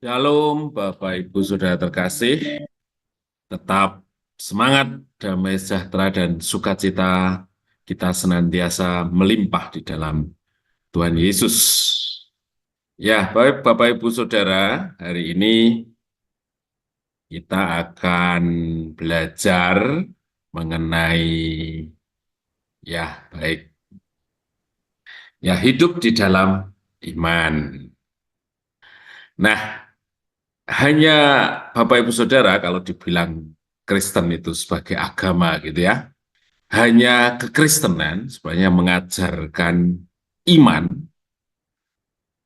Shalom, Bapak Ibu Saudara terkasih, tetap semangat, damai sejahtera dan sukacita kita senantiasa melimpah di dalam Tuhan Yesus. Ya, baik Bapak Ibu Saudara, hari ini kita akan belajar mengenai baik hidup di dalam iman. Nah, hanya Bapak Ibu Saudara kalau dibilang Kristen itu sebagai agama gitu ya. Hanya kekristenan sebenarnya mengajarkan iman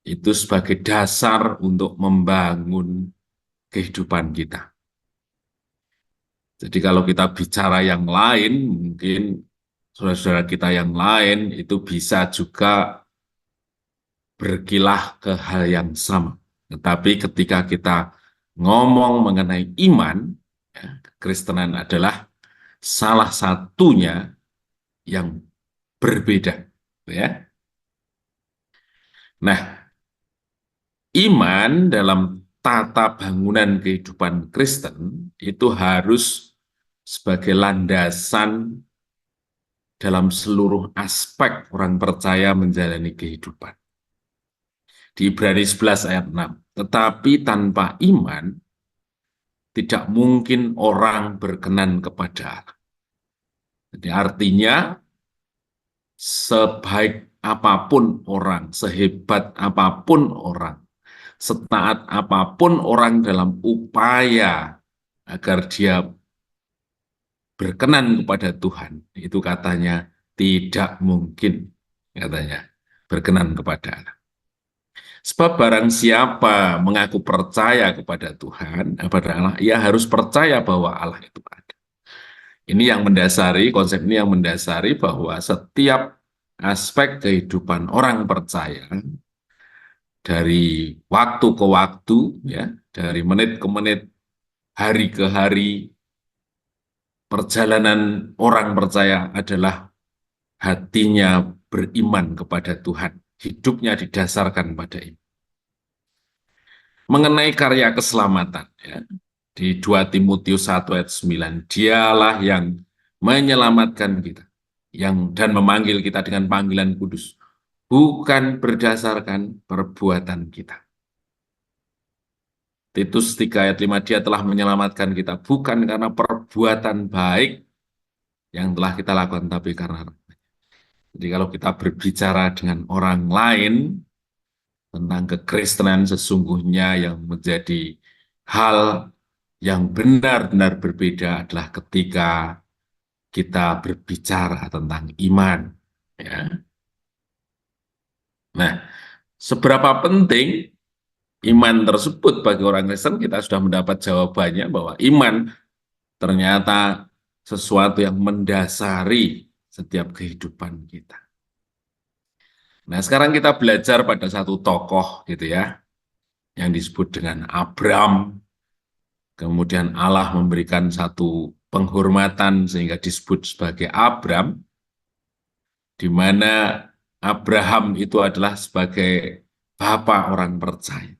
itu sebagai dasar untuk membangun kehidupan kita. Jadi kalau kita bicara yang lain, mungkin saudara-saudara kita yang lain itu bisa juga berkilah ke hal yang sama. Tetapi ketika kita ngomong mengenai iman, ya, kekristenan adalah salah satunya yang berbeda. Ya. Nah, iman dalam tata bangunan kehidupan Kristen itu harus sebagai landasan dalam seluruh aspek orang percaya menjalani kehidupan. Di Ibrani 11 ayat 6. Tetapi tanpa iman, tidak mungkin orang berkenan kepada Allah. Jadi artinya, sebaik apapun orang, sehebat apapun orang, setaat apapun orang dalam upaya agar dia berkenan kepada Tuhan, itu katanya tidak mungkin, katanya, berkenan kepada Allah. Sebab barang siapa mengaku percaya kepada Tuhan, kepada Allah, ia harus percaya bahwa Allah itu ada. Ini yang mendasari, konsep ini yang mendasari bahwa setiap aspek kehidupan orang percaya, dari waktu ke waktu, ya, dari menit ke menit, hari ke hari, perjalanan orang percaya adalah hatinya beriman kepada Tuhan. Hidupnya didasarkan pada iman. Mengenai karya keselamatan, ya, di 2 Timotius 1 ayat 9, dialah yang menyelamatkan kita, dan memanggil kita dengan panggilan kudus, bukan berdasarkan perbuatan kita. Titus 3 ayat 5, dia telah menyelamatkan kita, bukan karena perbuatan baik yang telah kita lakukan, tapi karena. Jadi kalau kita berbicara dengan orang lain tentang kekristenan sesungguhnya yang menjadi hal yang benar-benar berbeda adalah ketika kita berbicara tentang iman. Ya. Nah, seberapa penting iman tersebut bagi orang Kristen, kita sudah mendapat jawabannya bahwa iman ternyata sesuatu yang mendasari setiap kehidupan kita. Nah, sekarang kita belajar pada satu tokoh gitu ya, yang disebut dengan Abram. Kemudian Allah memberikan satu penghormatan sehingga disebut sebagai Abram, di mana Abraham itu adalah sebagai bapak orang percaya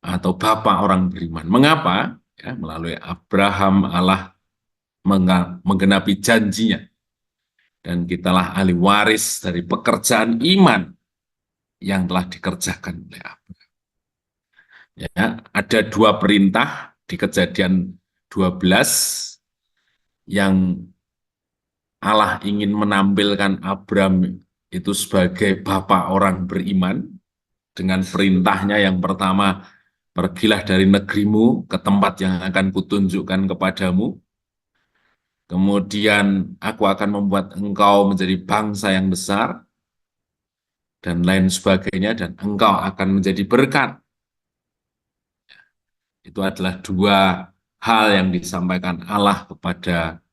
atau bapak orang beriman. Mengapa? Ya, melalui Abraham Allah menggenapi janjinya, dan kitalah ahli waris dari pekerjaan iman yang telah dikerjakan oleh Abraham. Ya, ada dua perintah di Kejadian 12 yang Allah ingin menampilkan Abram itu sebagai bapak orang beriman dengan perintahnya yang pertama, pergilah dari negerimu ke tempat yang akan kutunjukkan kepadamu. Kemudian aku akan membuat engkau menjadi bangsa yang besar dan lain sebagainya, dan engkau akan menjadi berkat. Itu adalah dua hal yang disampaikan Allah kepada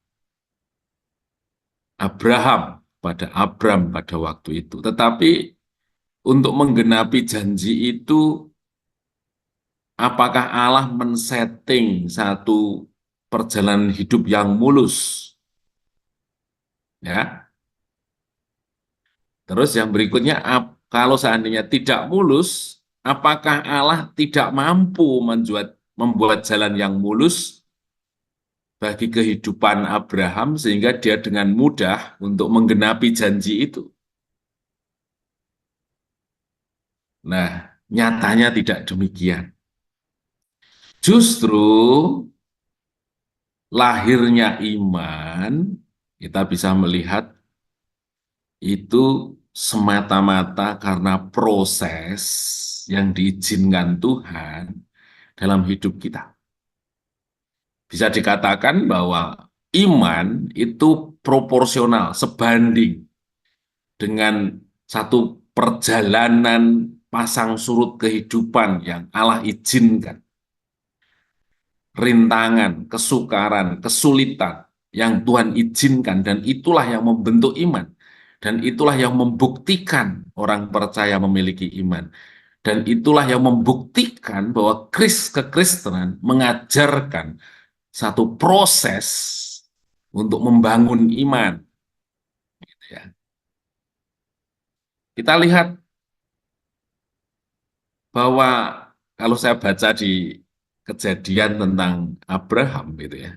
Abraham, pada Abram pada waktu itu. Tetapi untuk menggenapi janji itu, apakah Allah men-setting satu perjalanan hidup yang mulus? Ya. Terus yang berikutnya, kalau seandainya tidak mulus, apakah Allah tidak mampu membuat jalan yang mulus bagi kehidupan Abraham sehingga dia dengan mudah untuk menggenapi janji itu? Nah, nyatanya tidak demikian. Justru lahirnya iman, kita bisa melihat itu semata-mata karena proses yang diizinkan Tuhan dalam hidup kita. Bisa dikatakan bahwa iman itu proporsional, sebanding dengan satu perjalanan pasang surut kehidupan yang Allah izinkan. Rintangan, kesukaran, kesulitan yang Tuhan izinkan, dan itulah yang membentuk iman. Dan itulah yang membuktikan orang percaya memiliki iman. Dan itulah yang membuktikan bahwa kekristenan mengajarkan satu proses untuk membangun iman. Ya. Kita lihat bahwa kalau saya baca di kejadian tentang Abraham gitu ya.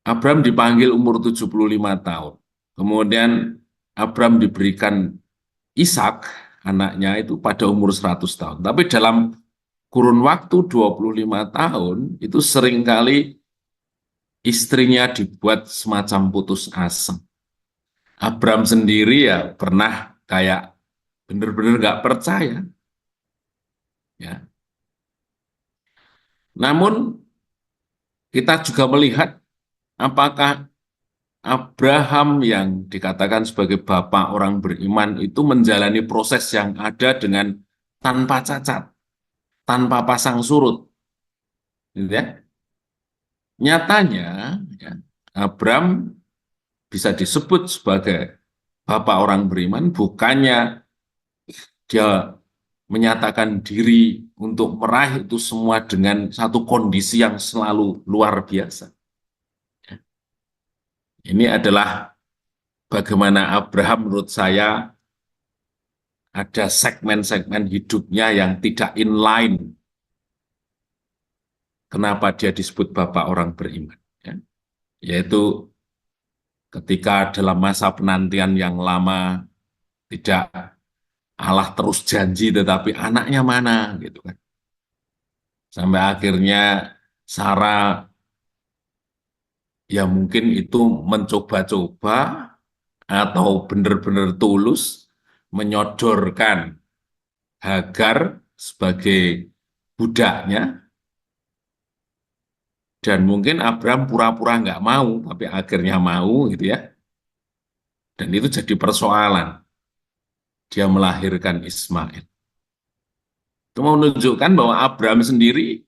Abraham dipanggil umur 75 tahun. Kemudian Abraham diberikan Ishak, anaknya itu pada umur 100 tahun. Tapi dalam kurun waktu 25 tahun, itu seringkali istrinya dibuat semacam putus asa. Abraham sendiri ya pernah kayak benar-benar nggak percaya. Ya. Namun kita juga melihat apakah Abraham yang dikatakan sebagai bapak orang beriman itu menjalani proses yang ada dengan tanpa cacat, tanpa pasang surut. Gitu ya. Nyatanya, ya, Abraham bisa disebut sebagai bapak orang beriman, bukannya dia menyatakan diri untuk meraih itu semua dengan satu kondisi yang selalu luar biasa. Ini adalah bagaimana Abraham menurut saya ada segmen-segmen hidupnya yang tidak inline. Kenapa dia disebut bapak orang beriman? Ya. Yaitu ketika dalam masa penantian yang lama tidak Allah terus janji tetapi anaknya mana gitu kan. Sampai akhirnya Sarah ya mungkin itu mencoba-coba atau benar-benar tulus menyodorkan Hagar sebagai budaknya, dan mungkin Abraham pura-pura nggak mau, tapi akhirnya mau gitu ya. Dan itu jadi persoalan. Dia melahirkan Ismail. Itu menunjukkan bahwa Abraham sendiri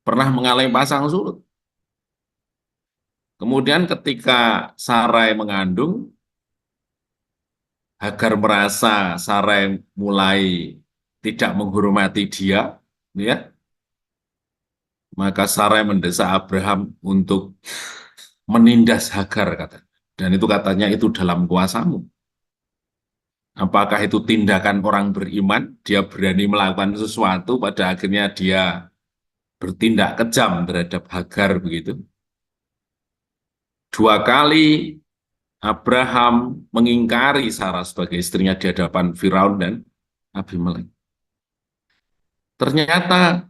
pernah mengalami pasang surut. Kemudian ketika Sarai mengandung, Hagar merasa Sarai mulai tidak menghormati dia, ya, maka Sarai mendesak Abraham untuk menindas Hagar, kata. Dan itu katanya itu dalam kuasamu. Apakah itu tindakan orang beriman? Dia berani melakukan sesuatu, pada akhirnya dia bertindak kejam terhadap Hagar begitu. Dua kali Abraham mengingkari Sarah sebagai istrinya di hadapan Firaun dan Abimelek. Ternyata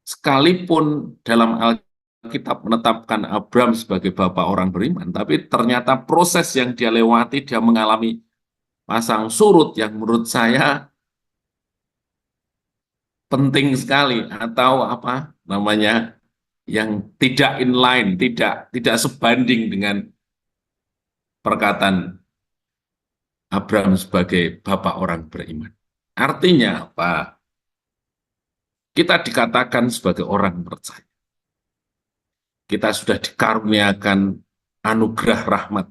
sekalipun dalam Alkitab menetapkan Abraham sebagai bapak orang beriman, tapi ternyata proses yang dia lewati, dia mengalami pasang surut yang menurut saya penting sekali, atau apa namanya, yang tidak inline, tidak sebanding dengan perkataan Abraham sebagai bapak orang beriman. Artinya apa? Kita dikatakan sebagai orang percaya. Kita sudah dikaruniakan anugerah rahmat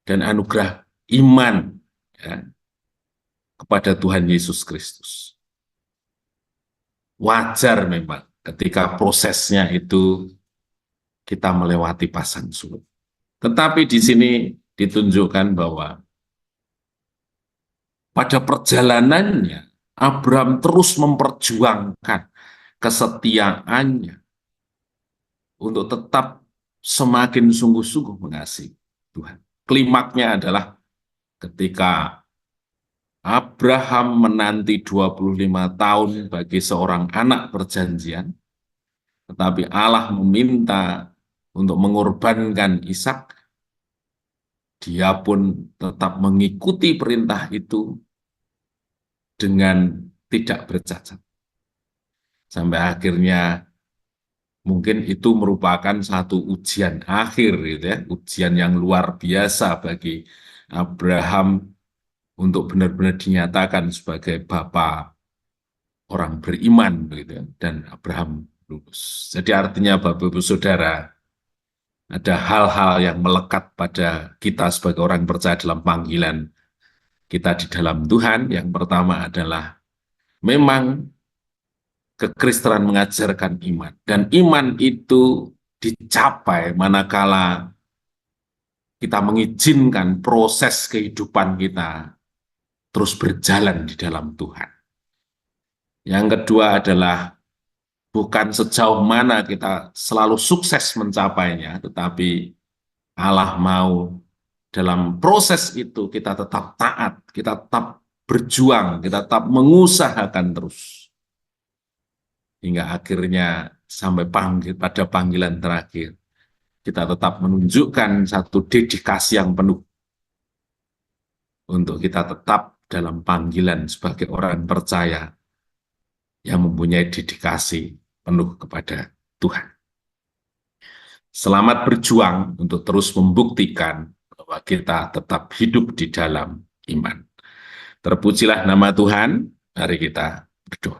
dan anugerah iman, ya, kepada Tuhan Yesus Kristus. Wajar memang ketika prosesnya itu kita melewati pasang surut. Tetapi di sini ditunjukkan bahwa pada perjalanannya Abraham terus memperjuangkan kesetiaannya untuk tetap semakin sungguh-sungguh mengasihi Tuhan. Klimaknya adalah ketika Abraham menanti 25 tahun bagi seorang anak perjanjian, tetapi Allah meminta untuk mengorbankan Ishak, dia pun tetap mengikuti perintah itu dengan tidak bercacat. Sampai akhirnya mungkin itu merupakan satu ujian akhir, gitu ya, ujian yang luar biasa bagi Abraham untuk benar-benar dinyatakan sebagai bapa orang beriman, gitu ya, dan Abraham lulus. Jadi artinya Bapak Ibu Saudara, ada hal-hal yang melekat pada kita sebagai orang percaya dalam panggilan kita di dalam Tuhan. Yang pertama adalah memang kekristenan mengajarkan iman, dan iman itu dicapai manakala kita mengizinkan proses kehidupan kita terus berjalan di dalam Tuhan. Yang kedua adalah bukan sejauh mana kita selalu sukses mencapainya, tetapi Allah mau dalam proses itu kita tetap taat, kita tetap berjuang, kita tetap mengusahakan terus. Hingga akhirnya sampai pada panggilan terakhir, kita tetap menunjukkan satu dedikasi yang penuh untuk kita tetap dalam panggilan sebagai orang percaya yang mempunyai dedikasi penuh kepada Tuhan. Selamat berjuang untuk terus membuktikan bahwa kita tetap hidup di dalam iman. Terpujilah nama Tuhan, mari kita berdoa.